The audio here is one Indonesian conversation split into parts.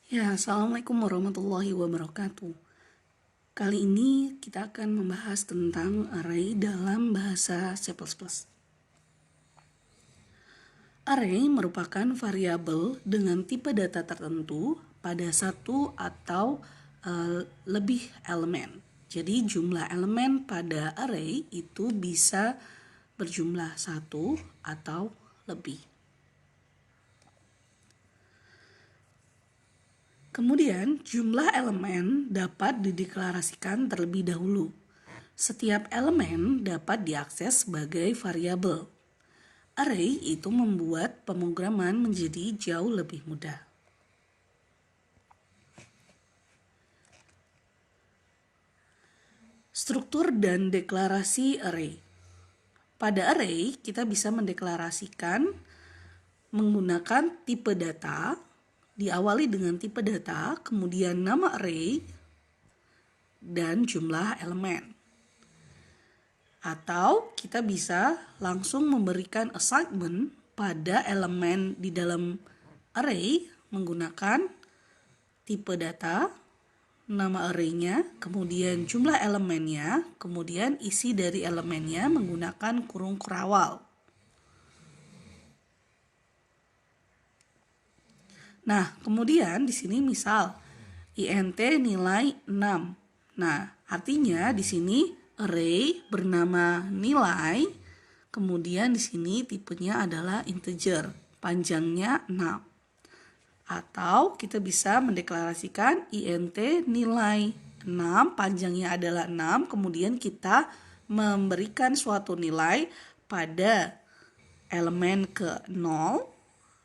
Ya, Assalamualaikum warahmatullahi wabarakatuh. Kali ini kita akan membahas tentang array dalam bahasa C++. Array merupakan variabel dengan tipe data tertentu pada satu atau lebih elemen. Jadi jumlah elemen pada array itu bisa berjumlah satu atau lebih. Kemudian, jumlah elemen dapat dideklarasikan terlebih dahulu. Setiap elemen dapat diakses sebagai variabel. Array itu membuat pemrograman menjadi jauh lebih mudah. Struktur dan deklarasi array. Pada array, kita bisa mendeklarasikan menggunakan tipe data, diawali dengan tipe data, kemudian nama array, dan jumlah elemen. Atau kita bisa langsung memberikan assignment pada elemen di dalam array menggunakan tipe data, nama arraynya, kemudian jumlah elemennya, kemudian isi dari elemennya menggunakan kurung kerawal. Nah, kemudian di sini misal int nilai 6. Nah, artinya di sini array bernama nilai, kemudian di sini tipenya adalah integer, panjangnya 6. Atau kita bisa mendeklarasikan int nilai 6, panjangnya adalah 6, kemudian kita memberikan suatu nilai pada elemen ke 0,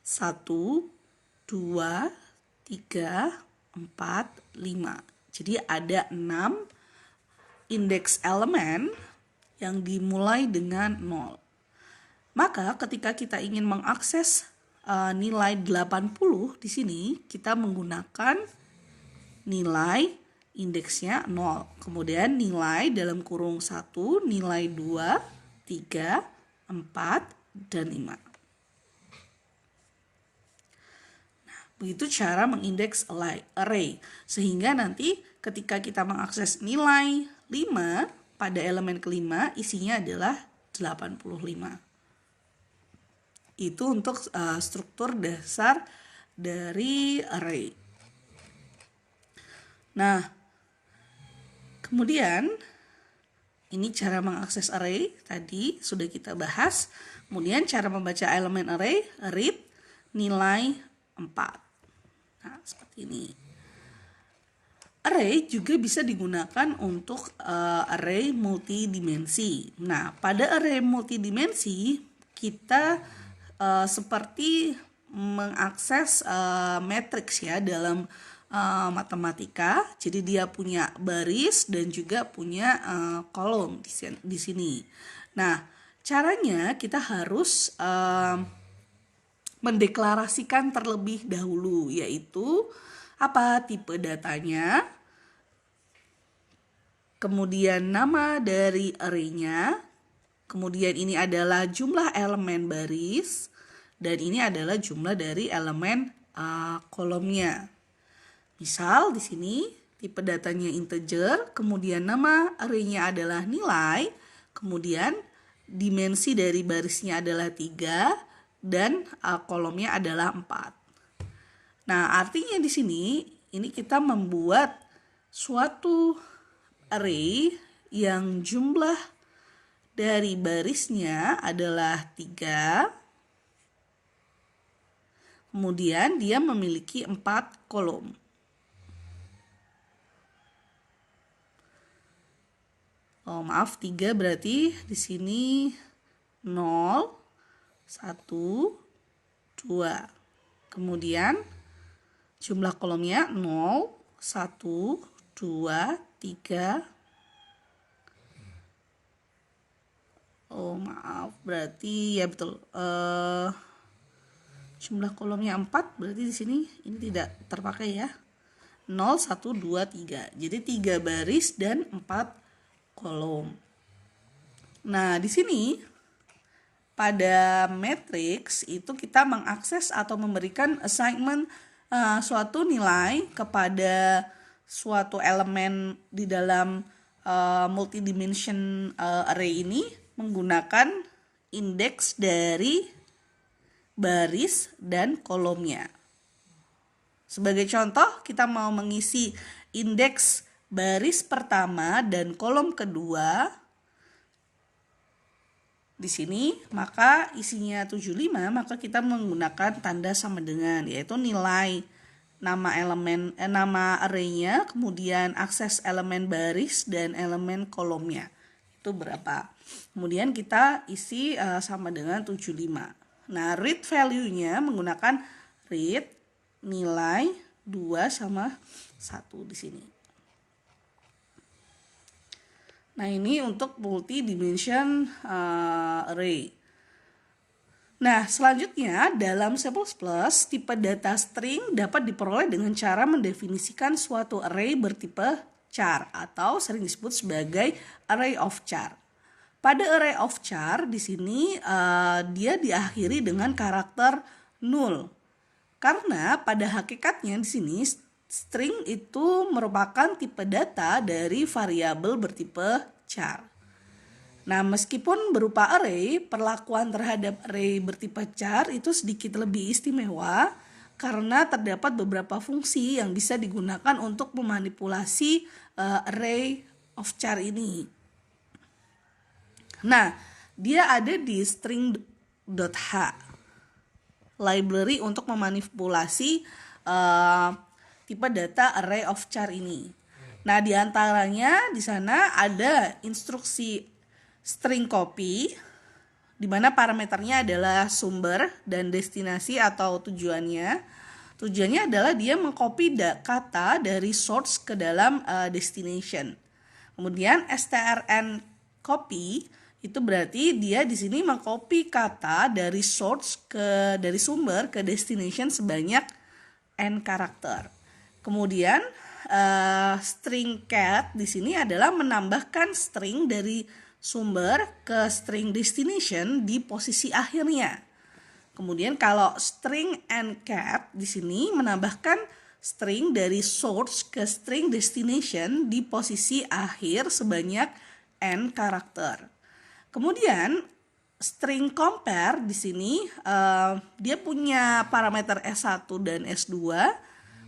1, 2, 3, 4, 5. Jadi ada 6 indeks elemen yang dimulai dengan 0. Maka ketika kita ingin mengakses nilai 80 di sini, kita menggunakan nilai indeksnya 0. Kemudian nilai dalam kurung 1, nilai 2, 3, 4, dan 5. Begitu cara mengindeks array. Sehingga nanti ketika kita mengakses nilai 5 pada elemen kelima, isinya adalah 85. Itu untuk struktur dasar dari array. Nah, kemudian ini cara mengakses array tadi sudah kita bahas. Kemudian cara membaca elemen array, read nilai 4. Nah, seperti ini. Array juga bisa digunakan untuk array multidimensi. Nah, pada array multidimensi kita seperti mengakses matriks ya dalam matematika. Jadi dia punya baris dan juga punya kolom di sini. Nah, caranya kita harus mendeklarasikan terlebih dahulu, yaitu apa? Tipe datanya, kemudian nama dari arraynya, kemudian ini adalah jumlah elemen baris, dan ini adalah jumlah dari elemen kolomnya. Misal di sini tipe datanya integer, kemudian nama arraynya adalah nilai, kemudian dimensi dari barisnya adalah 3, dan kolomnya adalah 4. Nah, artinya di sini ini kita membuat suatu array yang jumlah dari barisnya adalah 3. Kemudian dia memiliki 4 kolom. Oh, maaf, 3 berarti di sini 0, 1, 2. Kemudian jumlah kolomnya 0, 1, 2, 3. Oh, maaf, berarti ya betul. Jumlah kolomnya 4, berarti di sini ini tidak terpakai ya. 0, 1, 2, 3. Jadi 3 baris dan 4 kolom. Nah, di sini pada matriks itu kita mengakses atau memberikan assignment suatu nilai kepada suatu elemen di dalam multidimension array ini menggunakan indeks dari baris dan kolomnya. Sebagai contoh, kita mau mengisi indeks baris pertama dan kolom kedua di sini, maka isinya 75, maka kita menggunakan tanda sama dengan, yaitu nilai nama array-nya, kemudian akses elemen baris dan elemen kolomnya. Itu berapa? Kemudian kita isi sama dengan 75. Nah, read value-nya menggunakan read nilai 2 sama 1 di sini. Nah, ini untuk multi-dimension array. Nah, selanjutnya dalam C++, tipe data string dapat diperoleh dengan cara mendefinisikan suatu array bertipe char atau sering disebut sebagai array of char. Pada array of char di sini dia diakhiri dengan karakter null. Karena pada hakikatnya di sini string itu merupakan tipe data dari variabel bertipe char. Nah, meskipun berupa array, perlakuan terhadap array bertipe char itu sedikit lebih istimewa karena terdapat beberapa fungsi yang bisa digunakan untuk memanipulasi array of char ini. Nah, dia ada di string.h, library untuk memanipulasi tipe data array of char ini. Nah, di antaranya di sana ada instruksi string copy, di mana parameternya adalah sumber dan destinasi atau tujuannya. Tujuannya adalah dia mengcopy kata dari source ke dalam destination. Kemudian strncopy itu berarti dia di sini mengcopy kata dari source dari sumber ke destination sebanyak n karakter. Kemudian string cat di sini adalah menambahkan string dari sumber ke string destination di posisi akhirnya. Kemudian kalau string ncap di sini menambahkan string dari source ke string destination di posisi akhir sebanyak n karakter. Kemudian string compare di sini dia punya parameter S1 dan S2.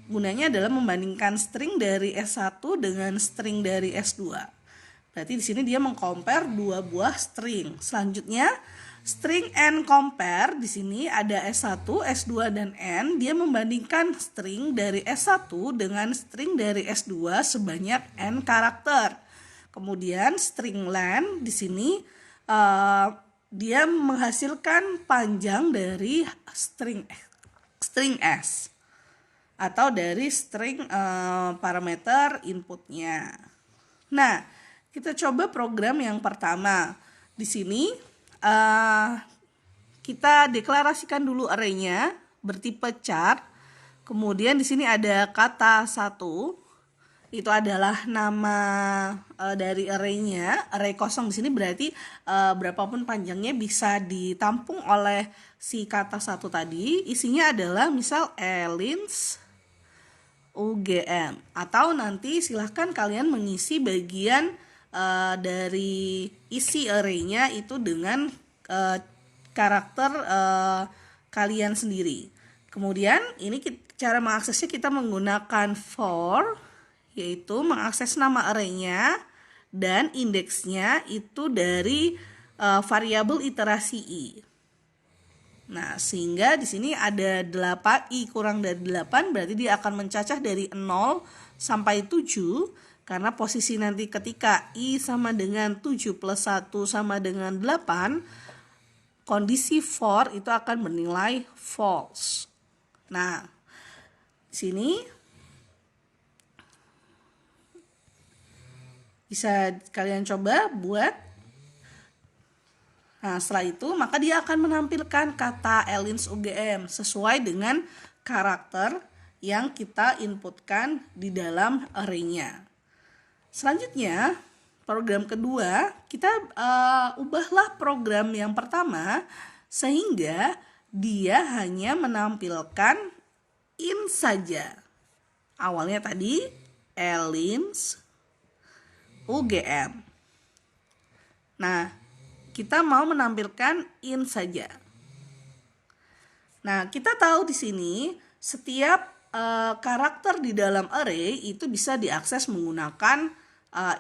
Gunanya adalah membandingkan string dari S1 dengan string dari S2. Berarti di sini dia mengcompare dua buah string. Selanjutnya, string n compare di sini ada S1, S2 dan n. Dia membandingkan string dari S1 dengan string dari S2 sebanyak n karakter. Kemudian string len di sini dia menghasilkan panjang dari string s atau dari string parameter inputnya. Nah, kita coba program yang pertama. Di sini kita deklarasikan dulu array-nya bertipe char. Kemudian di sini ada kata 1. Itu adalah nama dari array-nya. Array kosong di sini berarti berapapun panjangnya bisa ditampung oleh si kata 1 tadi. Isinya adalah misal Elins UGM. Atau nanti silahkan kalian mengisi bagian dari isi array-nya itu dengan karakter kalian sendiri. Kemudian ini cara mengaksesnya kita menggunakan for, yaitu mengakses nama array-nya dan indeksnya itu dari variabel iterasi i. Nah, sehingga di sini ada 8, i kurang dari 8 berarti dia akan mencacah dari 0 sampai 7. Karena posisi nanti ketika i sama dengan 7 plus 1 sama dengan 8, kondisi for itu akan bernilai false. Nah, di sini bisa kalian coba buat. Nah, setelah itu maka dia akan menampilkan kata Elins UGM sesuai dengan karakter yang kita inputkan di dalam array-nya. Selanjutnya, program kedua, kita ubahlah program yang pertama sehingga dia hanya menampilkan in saja. Awalnya tadi Elins UGM. Nah, kita mau menampilkan in saja. Nah, kita tahu di sini setiap karakter di dalam array itu bisa diakses menggunakan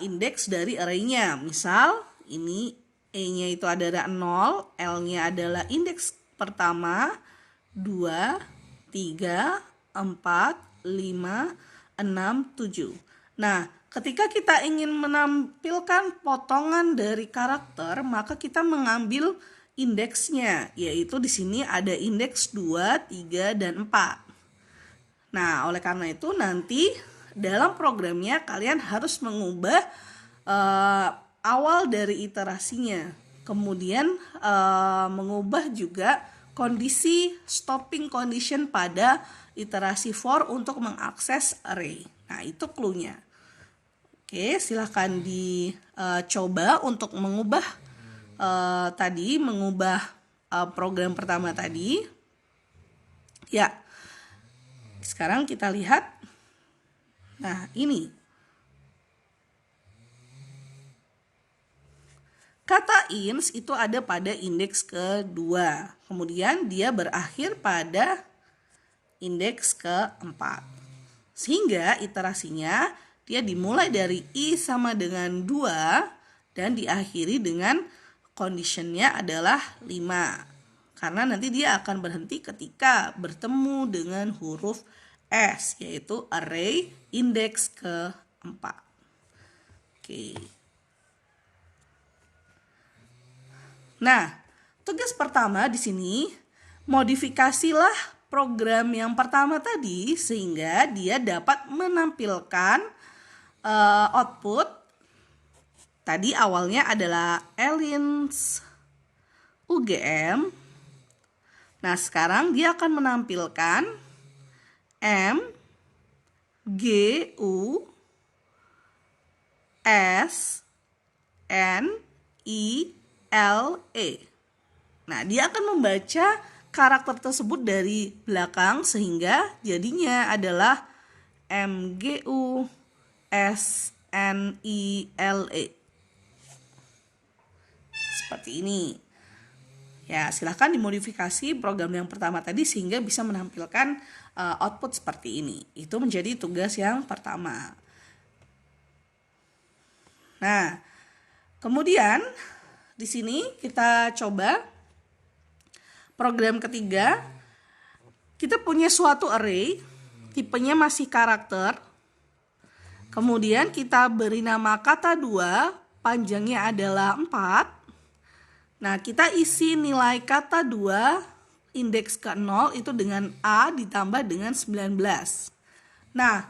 indeks dari array-nya. Misal, ini E-nya itu adalah 0, L-nya adalah indeks pertama, 2, 3, 4, 5, 6, 7. Nah, ketika kita ingin menampilkan potongan dari karakter, maka kita mengambil indeksnya, yaitu di sini ada indeks 2, 3, dan 4. Nah, oleh karena itu nanti dalam programnya kalian harus mengubah awal dari iterasinya. Kemudian mengubah juga kondisi stopping condition pada iterasi for untuk mengakses array. Nah, itu clue-nya. Oke, silahkan dicoba untuk mengubah program pertama tadi. Ya, sekarang kita lihat. Nah, ini. Kata ins itu ada pada indeks kedua. Kemudian dia berakhir pada indeks keempat. Sehingga iterasinya dia dimulai dari i sama dengan 2 dan diakhiri dengan conditionnya adalah 5. Karena nanti dia akan berhenti ketika bertemu dengan huruf S, yaitu array indeks keempat. Oke. Nah, tugas pertama di sini, modifikasilah program yang pertama tadi sehingga dia dapat menampilkan output. Tadi awalnya adalah Elins UGM. Nah, sekarang dia akan menampilkan M G U S N I L E. Nah, dia akan membaca karakter tersebut dari belakang sehingga jadinya adalah M G U S N I L E. Seperti ini. Ya, silahkan dimodifikasi program yang pertama tadi sehingga bisa menampilkan output seperti ini. Itu menjadi tugas yang pertama. Nah, kemudian di sini kita coba program ketiga. Kita punya suatu array, tipenya masih karakter. Kemudian kita beri nama kata 2, panjangnya adalah 4. Nah, kita isi nilai kata 2 indeks ke-0 itu dengan A ditambah dengan 19. Nah,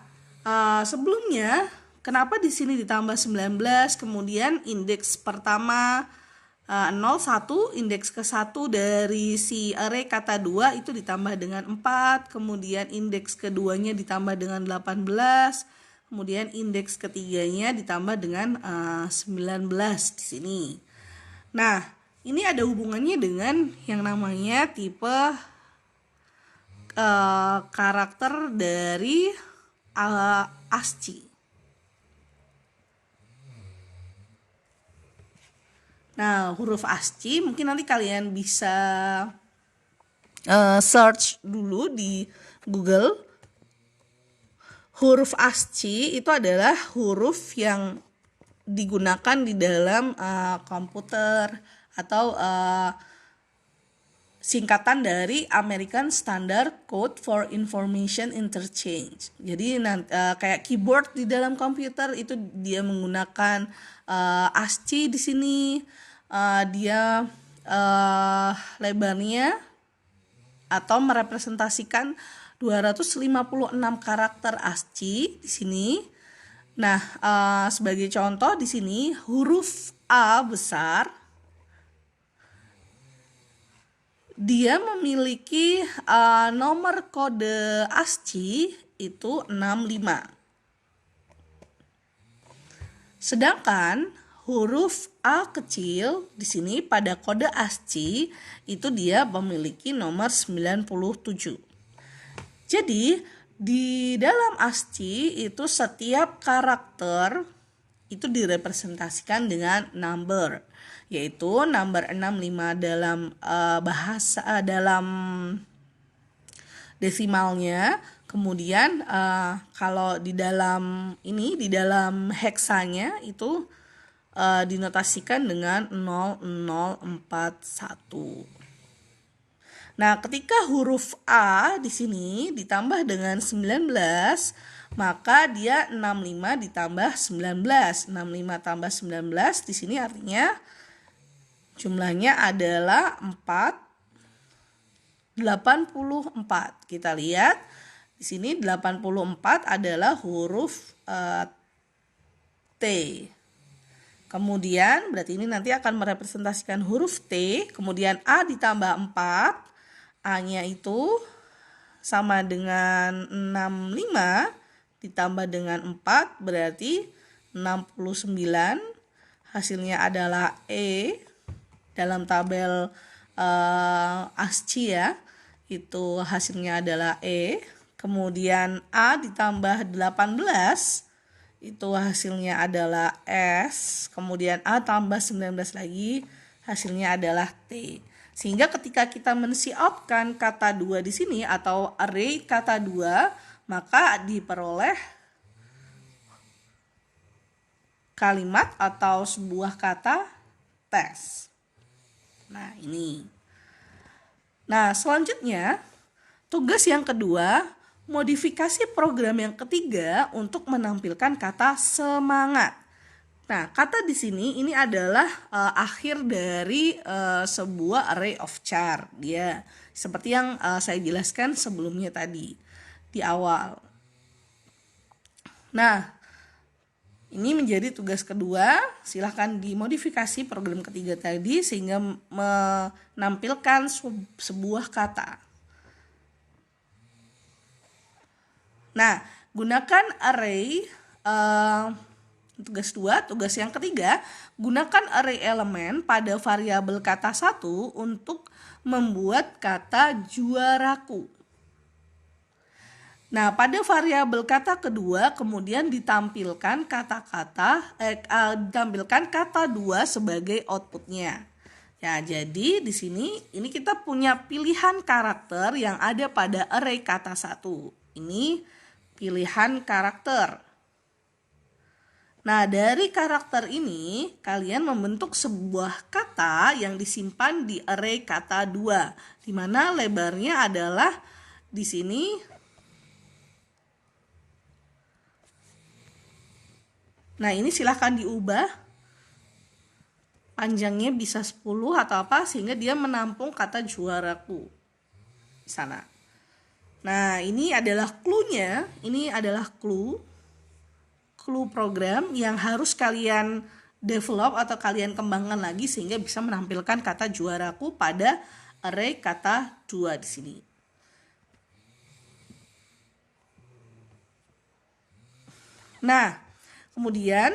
sebelumnya kenapa di sini ditambah 19, kemudian indeks pertama 0, 1, indeks ke-1 dari si array kata 2 itu ditambah dengan 4, kemudian indeks keduanya ditambah dengan 18, kemudian indeks ketiganya ditambah dengan 19 di sini. Nah, ini ada hubungannya dengan yang namanya tipe karakter dari ASCII. Nah, huruf ASCII mungkin nanti kalian bisa search dulu di Google. Huruf ASCII itu adalah huruf yang digunakan di dalam komputer atau singkatan dari American Standard Code for Information Interchange. Jadi kayak keyboard di dalam komputer itu dia menggunakan ASCII di sini. Dia lebarnya atau merepresentasikan 256 karakter ASCII di sini. Nah, sebagai contoh di sini huruf A besar dia memiliki nomor kode ASCII itu 65. Sedangkan huruf A kecil di sini pada kode ASCII itu dia memiliki nomor 97. Jadi di dalam ASCII itu setiap karakter itu direpresentasikan dengan number, yaitu number 65 dalam dalam desimalnya. Kemudian kalau di dalam heksanya itu dinotasikan dengan 0041. Nah, ketika huruf A di sini ditambah dengan 19, maka dia 65 ditambah 19. 65 tambah 19 di sini artinya jumlahnya adalah 84. Kita lihat di sini 84 adalah huruf T. Kemudian berarti ini nanti akan merepresentasikan huruf T, kemudian A ditambah 4, A-nya itu sama dengan 65 ditambah dengan 4 berarti 69. Hasilnya adalah E dalam tabel ASCII ya. Itu hasilnya adalah E. Kemudian A ditambah 18 itu hasilnya adalah S. Kemudian A tambah 19 lagi hasilnya adalah T. Sehingga ketika kita men-cout-kan kata 2 di sini atau array kata 2, maka diperoleh kalimat atau sebuah kata tes. Nah, ini. Nah, selanjutnya tugas yang kedua, modifikasi program yang ketiga untuk menampilkan kata semangat. Nah, kata di sini ini adalah akhir dari sebuah array of char. Dia seperti yang saya jelaskan sebelumnya tadi di awal. Nah, ini menjadi tugas kedua. Silahkan dimodifikasi program ketiga tadi sehingga menampilkan sebuah kata. Nah, gunakan array tugas 2, tugas yang ketiga, gunakan array elemen pada variabel kata 1 untuk membuat kata juaraku. Nah, pada variabel kata kedua kemudian ditampilkan kata 2 sebagai outputnya. Ya, jadi di sini ini kita punya pilihan karakter yang ada pada array kata 1. Ini pilihan karakter. Nah, dari karakter ini, kalian membentuk sebuah kata yang disimpan di array kata 2, di mana lebarnya adalah di sini nah, ini silahkan diubah. Panjangnya bisa 10 atau apa, sehingga dia menampung kata juaraku di sana. Nah, ini adalah clue-nya. Ini adalah clue program yang harus kalian develop atau kalian kembangkan lagi sehingga bisa menampilkan kata juaraku pada array kata 2 di sini. Nah, kemudian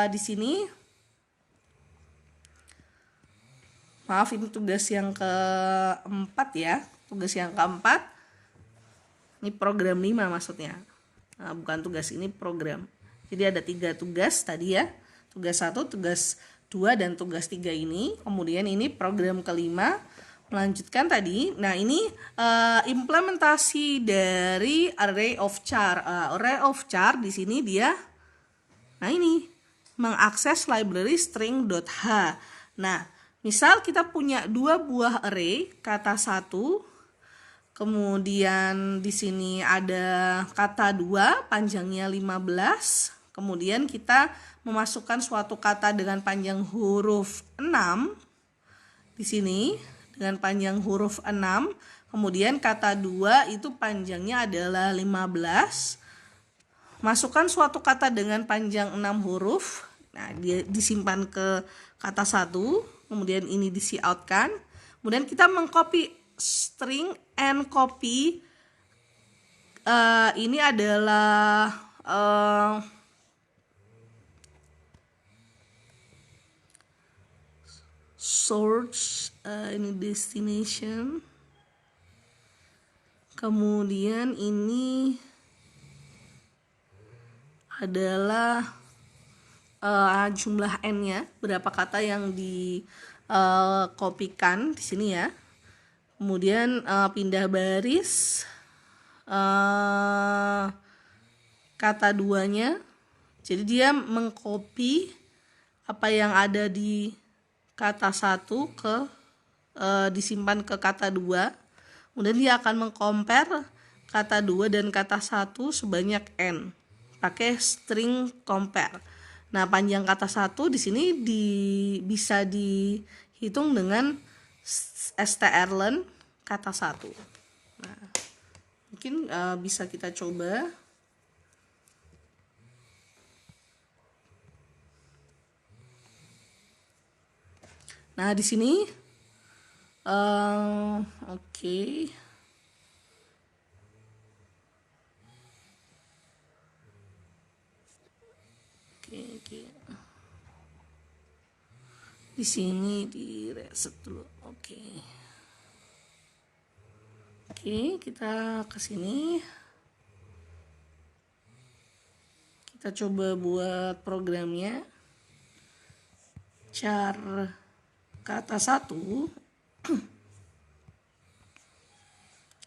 di sini maaf, ini tugas yang keempat ya. Tugas yang keempat ini program 5 maksudnya. Nah, bukan tugas, ini program. Jadi ada 3 tugas tadi ya. Tugas 1, tugas 2, dan tugas 3 ini. Kemudian ini program kelima. Melanjutkan tadi. Nah, ini implementasi dari array of char. Array of char di sini dia, nah ini, mengakses library string.h. Nah, misal kita punya 2 buah array kata 1. Kemudian di sini ada kata 2 panjangnya 15. Kemudian kita memasukkan suatu kata dengan panjang huruf 6 di sini dengan panjang huruf 6. Kemudian kata 2 itu panjangnya adalah 15. Masukkan suatu kata dengan panjang 6 huruf. Nah, dia disimpan ke kata 1. Kemudian ini di-cout-kan. Kemudian kita mengcopy string and copy. Ini adalah source, ini destination. Kemudian ini adalah jumlah n-nya, berapa kata yang dikopikan di sini ya. Kemudian pindah baris, kata duanya. Jadi dia mengcopy apa yang ada di kata 1 ke disimpan ke kata 2. Kemudian dia akan mengcompare kata 2 dan kata 1 sebanyak n pakai string compare. Nah, panjang kata 1 di sini bisa dihitung dengan strlen kata 1. Nah, mungkin bisa kita coba. Nah, di sini oke. Di sini di reset dulu. Oke, kita ke sini. Kita coba buat programnya. Char kata 1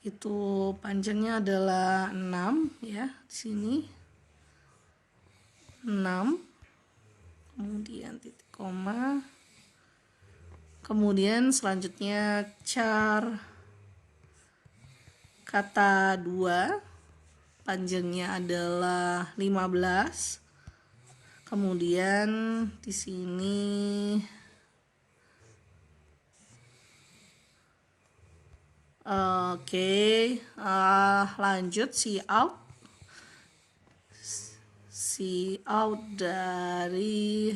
itu panjangnya adalah 6 ya, di sini 6, kemudian titik koma, kemudian selanjutnya char kata 2 panjangnya adalah 15, kemudian di sini lanjut cout dari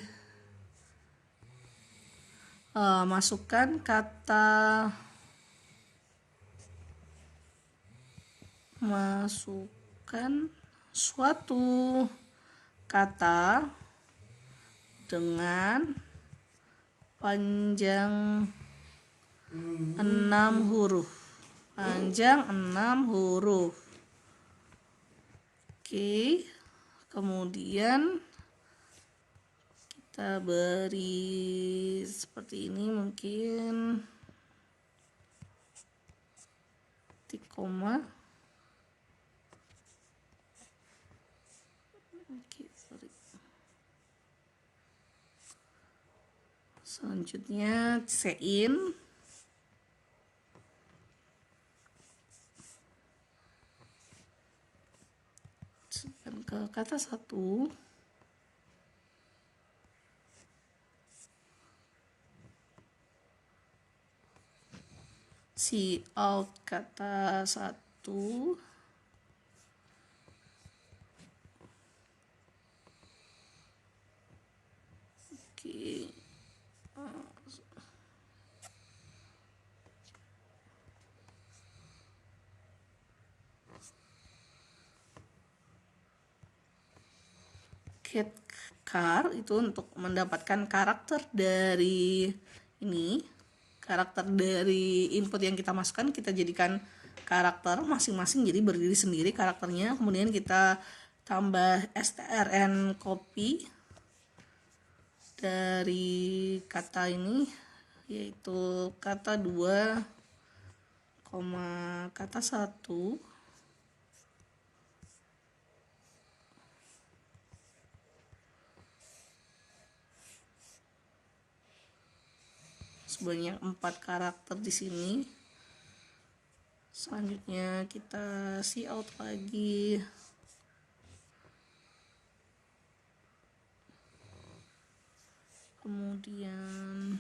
masukkan suatu kata dengan panjang 6 huruf. Oke, kemudian kita beri seperti ini, mungkin titik koma. Selanjutnya sein ke kata 1. Cout kata 1. Oke. Get char itu untuk mendapatkan karakter dari ini, karakter dari input yang kita masukkan, kita jadikan karakter masing-masing, jadi berdiri sendiri karakternya. Kemudian kita tambah strn copy dari kata ini, yaitu kata 2, kata 1. Sebanyak 4 karakter di sini. Selanjutnya kita cout lagi. Kemudian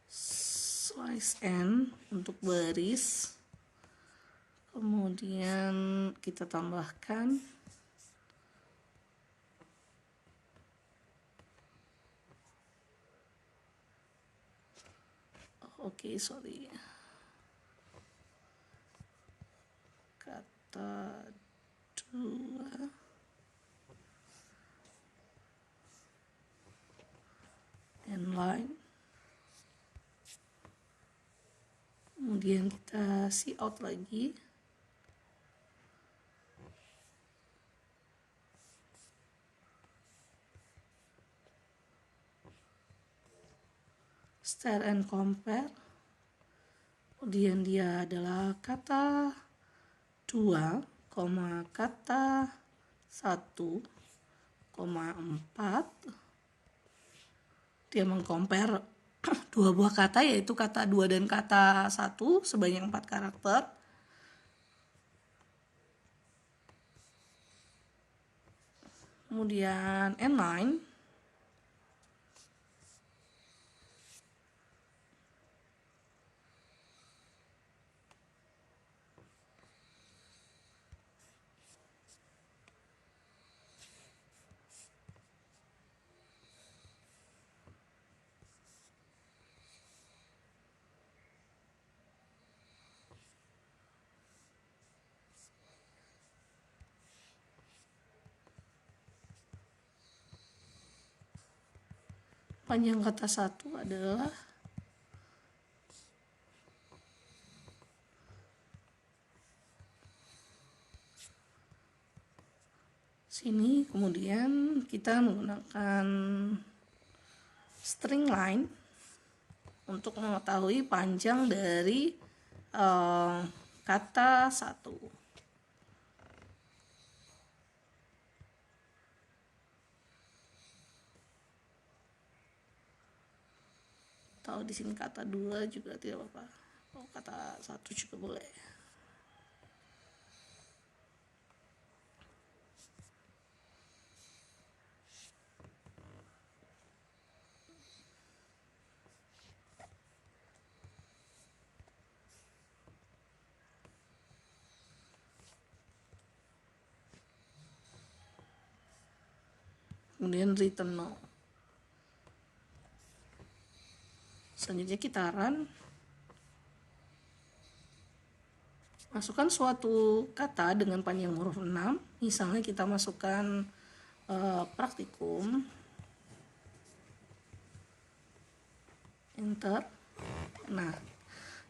slice n untuk baris. Kemudian kita tambahkan kata 2 and line. Kemudian kita cout lagi. Stare and compare. Kemudian dia adalah kata 2, kata 1,4. Dia mengcompare dua buah kata, yaitu kata 2 dan kata 1 sebanyak 4 karakter. Kemudian N9. Panjang kata 1 adalah sini. Kemudian kita menggunakan string line untuk mengetahui panjang dari kata 1. Atau di sini kata 2 juga tidak apa-apa. Kata 1 juga boleh. Kemudian return no. Selanjutnya kita run. Masukkan suatu kata dengan panjang huruf 6. Misalnya kita masukkan praktikum. Enter. Nah,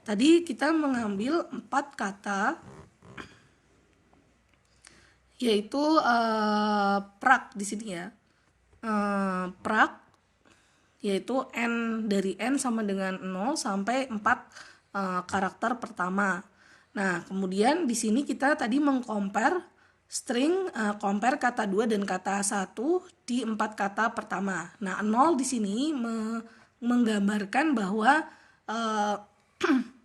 tadi kita mengambil 4 kata, yaitu prak di sini ya. Prak yaitu n, dari n sama dengan 0 sampai 4 karakter pertama. Nah, kemudian di sini kita tadi mengcompare string, compare kata 2 dan kata 1 di 4 kata pertama. Nah, 0 di sini menggambarkan bahwa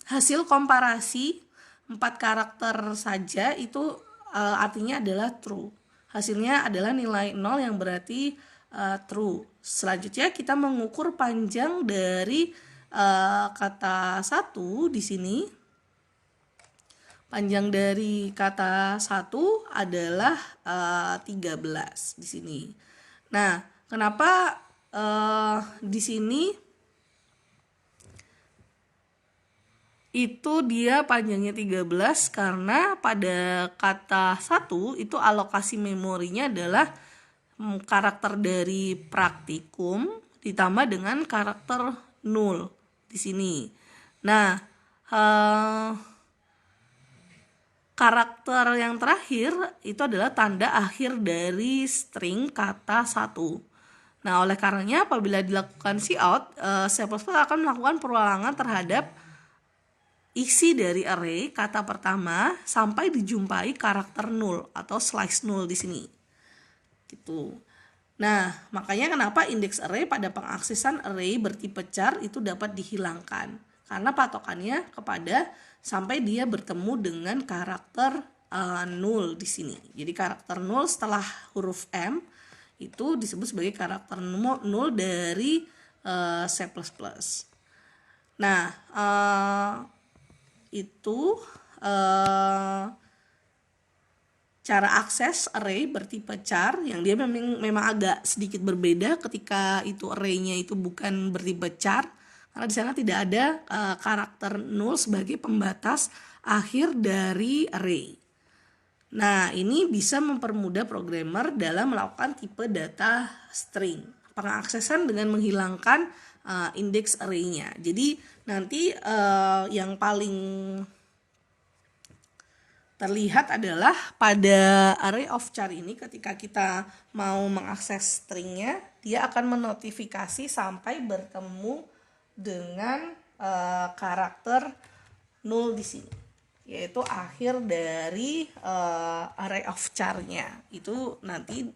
hasil komparasi 4 karakter saja itu artinya adalah true. Hasilnya adalah nilai 0 yang berarti true. Selanjutnya kita mengukur panjang dari kata 1 di sini. Panjang dari kata 1 adalah 13 di sini. Nah, kenapa di sini itu dia panjangnya 13? Karena pada kata 1 itu alokasi memorinya adalah karakter dari praktikum ditambah dengan karakter 0 di sini. Nah, karakter yang terakhir itu adalah tanda akhir dari string kata 1. Nah, oleh karenanya apabila dilakukan cout, C++ akan melakukan perulangan terhadap isi dari array kata pertama sampai dijumpai karakter 0 atau slice 0 di sini. Gitu. Nah, makanya kenapa indeks array pada pengaksesan array bertipe char itu dapat dihilangkan. Karena patokannya kepada sampai dia bertemu dengan karakter 0 di sini. Jadi karakter 0 setelah huruf M itu disebut sebagai karakter 0 dari C++. Nah, itu cara akses array bertipe char yang dia memang agak sedikit berbeda ketika itu array-nya itu bukan bertipe char, karena di sana tidak ada karakter 0 sebagai pembatas akhir dari array. Nah, ini bisa mempermudah programmer dalam melakukan tipe data string. Pengaksesan dengan menghilangkan index array-nya. Jadi nanti yang paling terlihat adalah pada array of char ini ketika kita mau mengakses stringnya, dia akan menotifikasi sampai bertemu dengan karakter 0 di sini, yaitu akhir dari array of char-nya. Itu nanti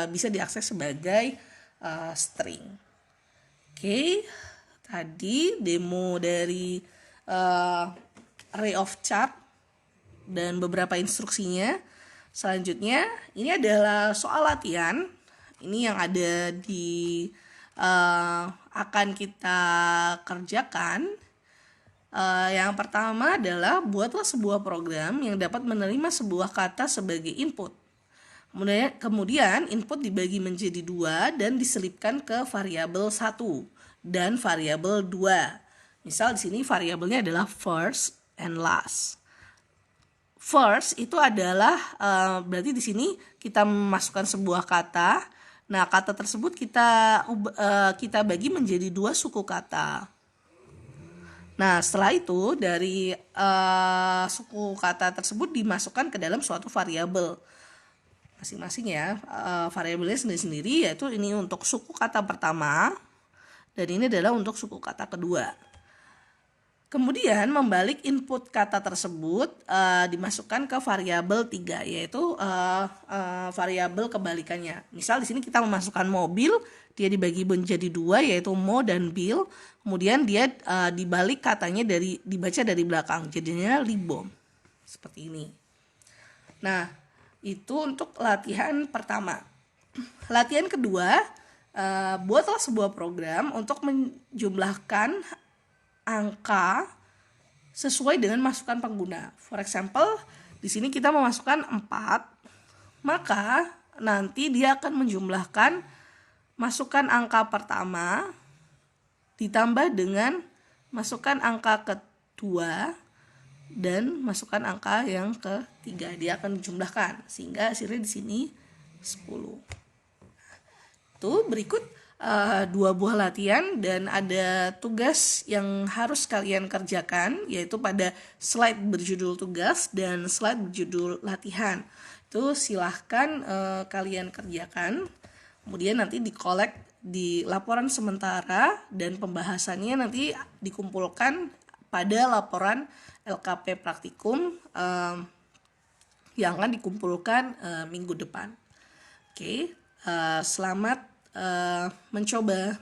bisa diakses sebagai string. Oke, tadi demo dari array of char dan beberapa instruksinya. Selanjutnya, ini adalah soal latihan. Ini yang ada di akan kita kerjakan. Yang pertama adalah buatlah sebuah program yang dapat menerima sebuah kata sebagai input. Kemudian input dibagi menjadi 2 dan diselipkan ke variabel 1 dan variabel 2. Misal di sini variabelnya adalah first and last. First itu adalah berarti di sini kita memasukkan sebuah kata. Nah, kata tersebut kita bagi menjadi 2 suku kata. Nah, setelah itu dari suku kata tersebut dimasukkan ke dalam suatu variabel masing-masing ya. Variabelnya sendiri-sendiri, yaitu ini untuk suku kata pertama dan ini adalah untuk suku kata kedua. Kemudian membalik input kata tersebut dimasukkan ke variabel 3, yaitu variabel kebalikannya. Misal di sini kita memasukkan mobil, dia dibagi menjadi 2, yaitu mo dan bil. Kemudian dia dibalik katanya dibaca dari belakang, jadinya libom. Seperti ini. Nah, itu untuk latihan pertama. Latihan kedua, buatlah sebuah program untuk menjumlahkan angka sesuai dengan masukan pengguna. For example, di sini kita memasukkan 4, maka nanti dia akan menjumlahkan masukan angka pertama ditambah dengan masukan angka kedua dan masukan angka yang ketiga. Dia akan dijumlahkan sehingga hasilnya di sini 10. Itu berikut 2 buah latihan dan ada tugas yang harus kalian kerjakan, yaitu pada slide berjudul tugas dan slide berjudul latihan. Itu silahkan kalian kerjakan. Kemudian nanti dikolek di laporan sementara dan pembahasannya nanti dikumpulkan pada laporan LKP praktikum yang akan dikumpulkan minggu depan. Oke, selamat mencoba.